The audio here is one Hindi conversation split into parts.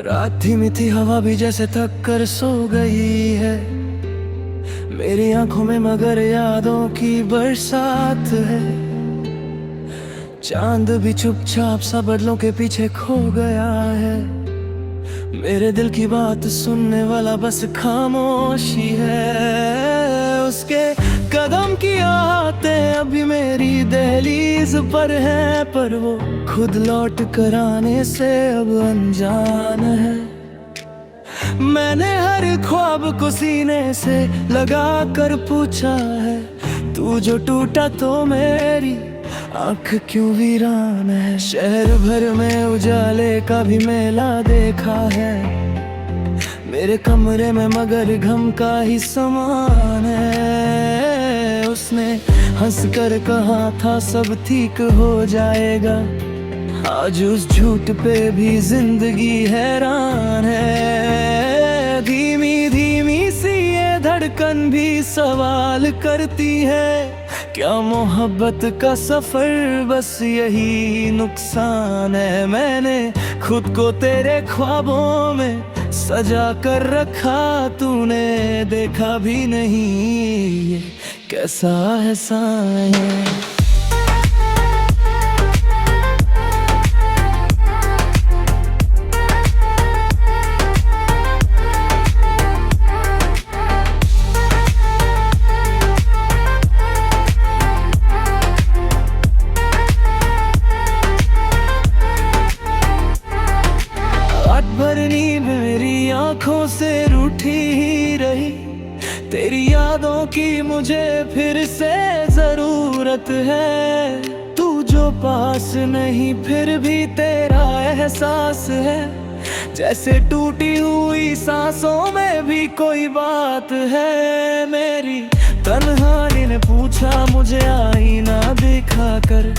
रात धीमी थी, हवा भी जैसे थक कर सो गई है मेरी आंखों में, मगर यादों की बरसात है। चांद भी चुपचाप सा बादलों के पीछे खो गया है। मेरे दिल की बात सुनने वाला बस खामोशी है। उसके कदम की आहटें अभी मेरी दहलीज पर है, पर वो खुद लौट कर आने से अब अनजान है। मैंने हर ख्वाब को सीने से लगा कर पूछा है, तू जो टूटा तो मेरी आँख क्यों वीरान है। शहर भर में उजाले का भी मेला देखा है मेरे कमरे में, मगर गम का ही समान है। उसने हंस कर कहा था सब ठीक हो जाएगा, आज उस झूठ पे भी जिंदगी हैरान है। धीमी धीमी सी ये धड़कन भी सवाल करती है, क्या मोहब्बत का सफर बस यही नुकसान है। मैंने खुद को तेरे ख्वाबों में सजा कर रखा, तूने देखा भी नहीं ये कैसा एहसान है। मेरी आंखों से रूठी ही रही, तेरी यादों की मुझे फिर से जरूरत है। तू जो पास नहीं फिर भी तेरा एहसास है, जैसे टूटी हुई सांसों में भी कोई बात है। मेरी तन्हाई ने पूछा मुझे आईना दिखा कर,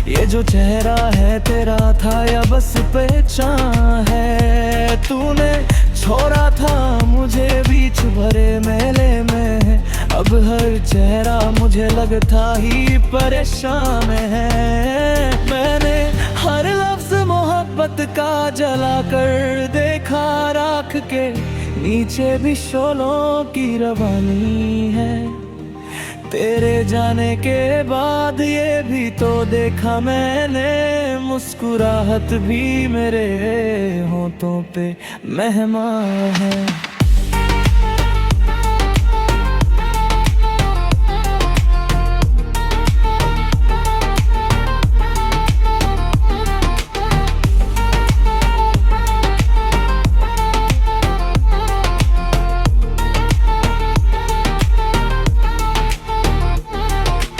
ये जो चेहरा है तेरा था या बस पहचान है। तूने छोड़ा था मुझे बीच भरे मेले में, अब हर चेहरा मुझे लगता ही परेशान है। मैंने हर लफ्ज मोहब्बत का जला कर देखा, राख के नीचे भी शोलों की रवानी है। तेरे जाने के बाद ये भी तो देखा मैंने, मुस्कुराहट भी मेरे होठों पे मेहमान है।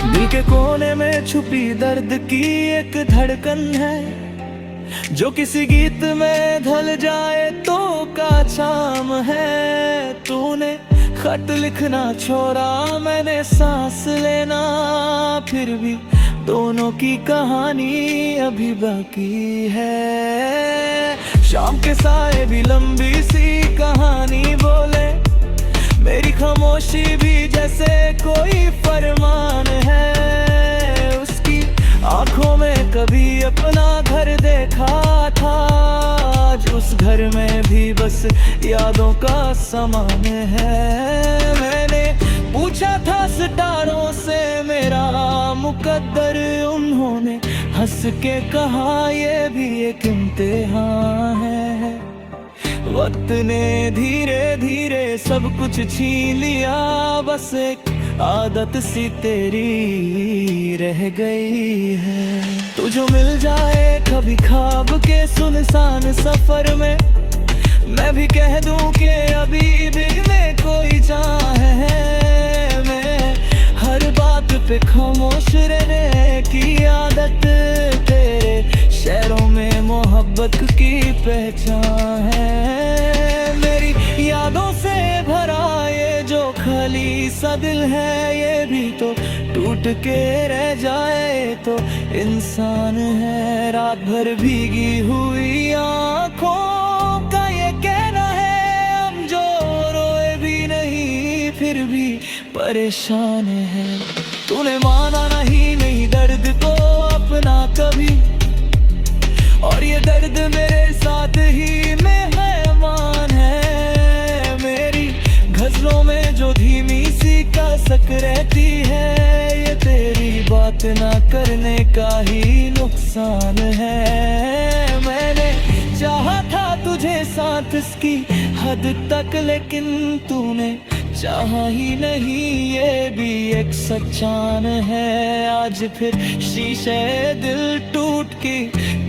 दिल के कोने में छुपी दर्द की एक धड़कन है, जो किसी गीत में ढल जाए तो का चाम है। तूने खत लिखना छोड़ा, मैंने सांस लेना, फिर भी दोनों की कहानी अभी बाकी है। शाम के साए भी लंबी सी कहानी बोले, मेरी खामोशी भी जैसे कोई फरमान है। उसकी आंखों में कभी अपना घर देखा था, आज उस घर में भी बस यादों का समान है। मैंने पूछा था सितारों से मेरा मुकद्दर, उन्होंने हंस के कहा ये भी एक इम्तिहान है। वक्त ने धीरे धीरे सब कुछ छीन लिया, बस एक आदत सी तेरी रह गई है। तुझे मिल जाए कभी ख्वाब के सुनसान सफर में, मैं भी कह दूं कि अभी भी में कोई चाह है। मैं हर बात पे खामोश रहने की आदत, तेरे शहरों में मोहब्बत की पहचान है। मेरी यादों से भरा ये जो खाली सा दिल है, ये भी तो टूट के रह जाए तो इंसान है। रात भर भीगी हुई आँखों का ये कहना है, हम जो रोए भी नहीं फिर भी परेशान है। तूने माना नहीं दर्द को अपना कभी, और ये दर्द मेरे साथ ही मेहमान है। मेरी गजलों में जो धीमी सी कसक रहती है, ये तेरी बात ना करने का ही नुकसान है। मैंने चाहा था तुझे साथ इसकी हद तक, लेकिन तूने चाहा ही नहीं, ये भी एक सच्चान है। आज फिर शीशे दिल टूट के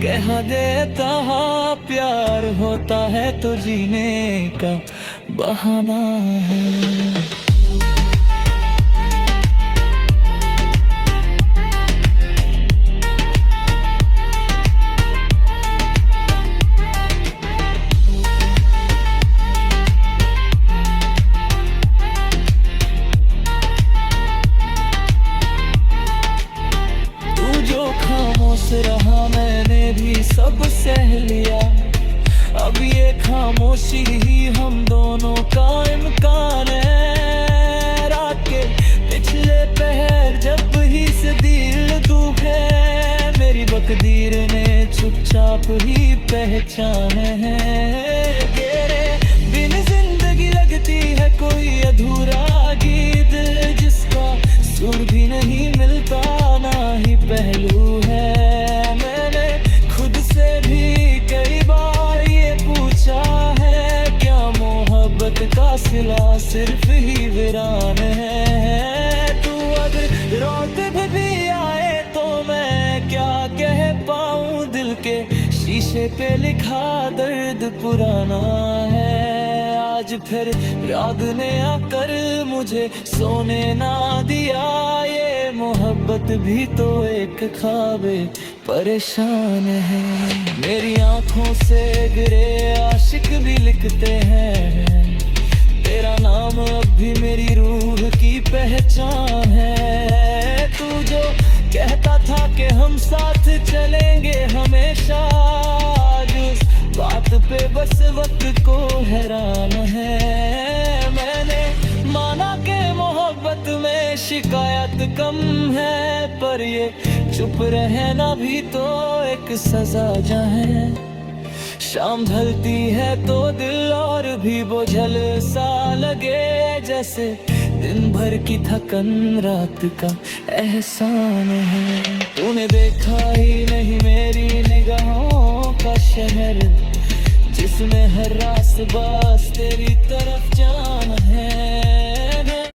कह देता, प्यार होता है तो जीने का बहाना है। रहा मैंने भी सब सह लिया, अब ये खामोशी ही हम दोनों का इम्कान है। रात के पिछले पहर जब ही से दिल दुखे, मेरी बकदीर ने चुपचाप ही पहचान है। तेरे बिन जिंदगी लगती है कोई अधूरा गीत, जिसका सुर भी नहीं मिलता ना ही पहलू है। का सिला सिर्फ ही वीरान है। तू अगर रोते भी आए तो मैं क्या कह पाऊं, दिल के शीशे पे लिखा दर्द पुराना है। आज फिर रात ने आकर मुझे सोने ना दिया, ये मोहब्बत भी तो एक ख्वाबे परेशान है। मेरी आंखों से गिरे आशिक भी लिखते हैं, तेरा नाम अब भी मेरी रूह की पहचान है। तू जो कहता था कि हम साथ चलेंगे हमेशा, आज उस बात पे बस वक्त को हैरान है। मैंने माना कि मोहब्बत में शिकायत कम है, पर ये चुप रहना भी तो एक सजा है। शाम ढलती है तो दिल और भी बोझल सा लगे, जैसे दिन भर की थकन रात का एहसान है। तूने देखा ही नहीं मेरी निगाहों का शहर, जिसमें हर रात बस तेरी तरफ जाना